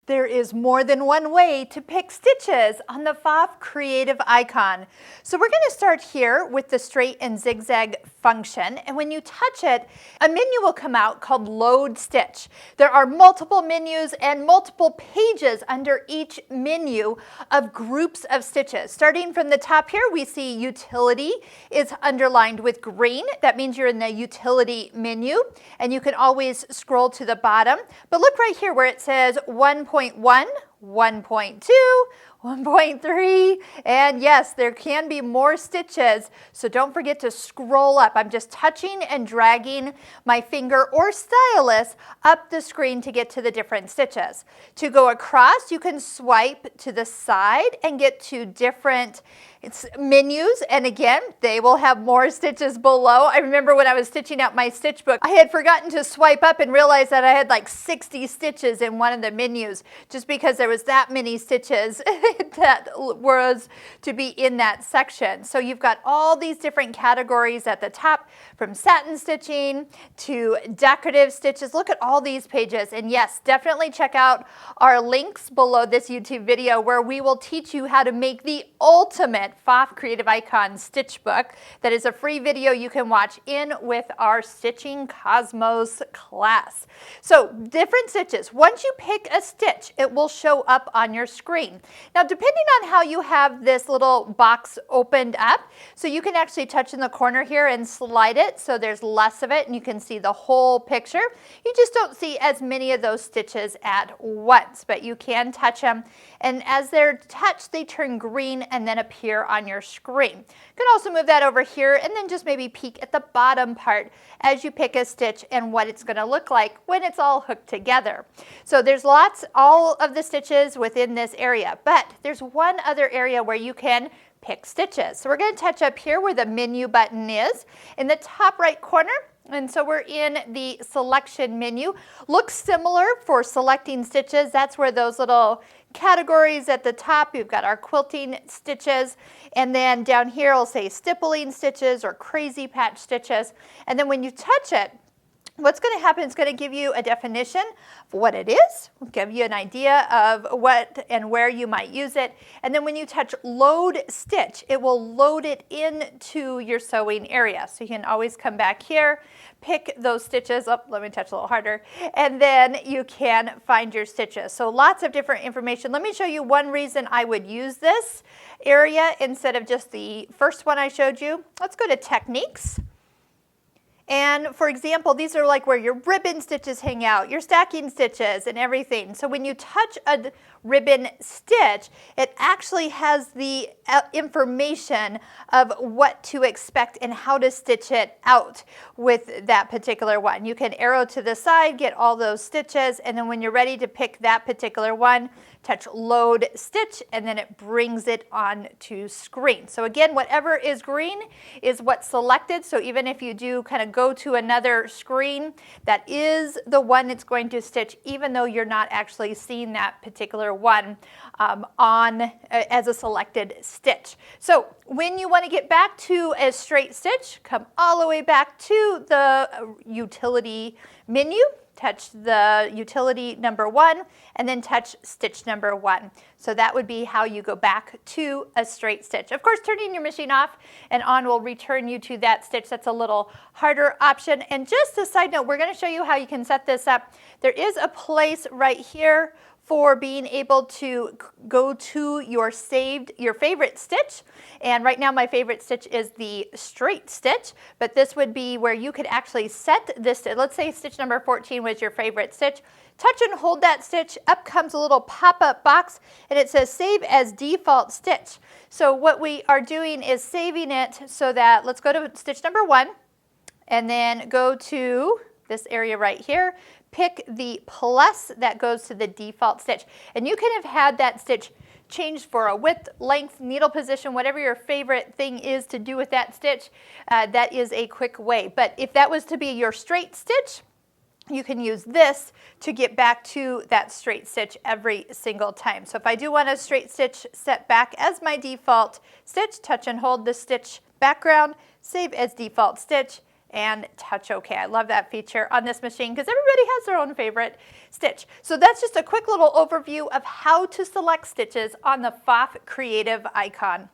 There is more than one way to pick stitches on the Pfaff Creative Icon. So we're going to start here with the straight and zigzag function, and when you touch it, a menu will come out called Load Stitch. There are multiple menus and multiple pages under each menu of groups of stitches. Starting from the top here, we see Utility is underlined with green. That means you're in the Utility menu, and you can always scroll to the bottom. But look right here where it says 1.1, 1.2, 1.3, and yes, there can be more stitches, so don't forget to scroll up. I'm just touching and dragging my finger or stylus up the screen to get to the different stitches. To go across, you can swipe to the side and get to different menus, and again, they will have more stitches below. I remember when I was stitching out my stitch book, I had forgotten to swipe up and realized that I had like 60 stitches in one of the menus, just because there was that many stitches that was to be in that section. So you've got all these different categories at the top, from satin stitching to decorative stitches. Look at all these pages, and yes, definitely check out our links below this YouTube video where we will teach you how to make the ultimate Pfaff Creative Icon stitch book. That is a free video you can watch in with our Stitching Cosmos class. So different stitches. Once you pick a stitch, it will show up on your screen. Now, depending on how you have this little box opened up, so you can actually touch in the corner here and slide it so there's less of it and you can see the whole picture. You just don't see as many of those stitches at once, but you can touch them, and as they're touched, they turn green and then appear on your screen. You can also move that over here and then just maybe peek at the bottom part as you pick a stitch and what it's going to look like when it's all hooked together. So there's all of the stitches within this area, but there's one other area where you can pick stitches. So we're going to touch up here where the menu button is in the top right corner. And so we're in the selection menu. Looks similar for selecting stitches. That's where those little categories at the top, you've got our quilting stitches, and then down here it'll say stippling stitches or crazy patch stitches. And then when you touch it, what's going to happen is going to give you a definition of what it is, give you an idea of what and where you might use it, and then when you touch load stitch, it will load it into your sewing area. So you can always come back here, pick those stitches up, let me touch a little harder, and then you can find your stitches. So lots of different information. Let me show you one reason I would use this area instead of just the first one I showed you. Let's go to Techniques. And for example, these are like where your ribbon stitches hang out, your stacking stitches and everything. So when you touch a ribbon stitch, it actually has the information of what to expect and how to stitch it out with that particular one. You can arrow to the side, get all those stitches, and then when you're ready to pick that particular one, touch load stitch, and then it brings it on to screen. So again, whatever is green is what's selected. So even if you do kind of go to another screen, that is the one it's going to stitch, even though you're not actually seeing that particular one as a selected stitch. So when you want to get back to a straight stitch, come all the way back to the utility menu, touch the utility number 1, and then touch stitch number 1. So that would be how you go back to a straight stitch. Of course, turning your machine off and on will return you to that stitch. That's a little harder option. And just a side note, we're going to show you how you can set this up. There is a place right here for being able to go to your favorite stitch. And right now my favorite stitch is the straight stitch, but this would be where you could actually set this. Let's say stitch number 14 was your favorite stitch. Touch and hold that stitch, up comes a little pop-up box, and it says save as default stitch. So what we are doing is saving it so that, let's go to stitch number 1, and then go to this area right here, pick the plus that goes to the default stitch. And you can have had that stitch changed for a width, length, needle position, whatever your favorite thing is to do with that stitch. That is a quick way. But if that was to be your straight stitch, you can use this to get back to that straight stitch every single time. So if I do want a straight stitch set back as my default stitch, touch and hold the stitch background, save as default stitch, and touch OK. I love that feature on this machine because everybody has their own favorite stitch. So that's just a quick little overview of how to select stitches on the Pfaff Creative Icon.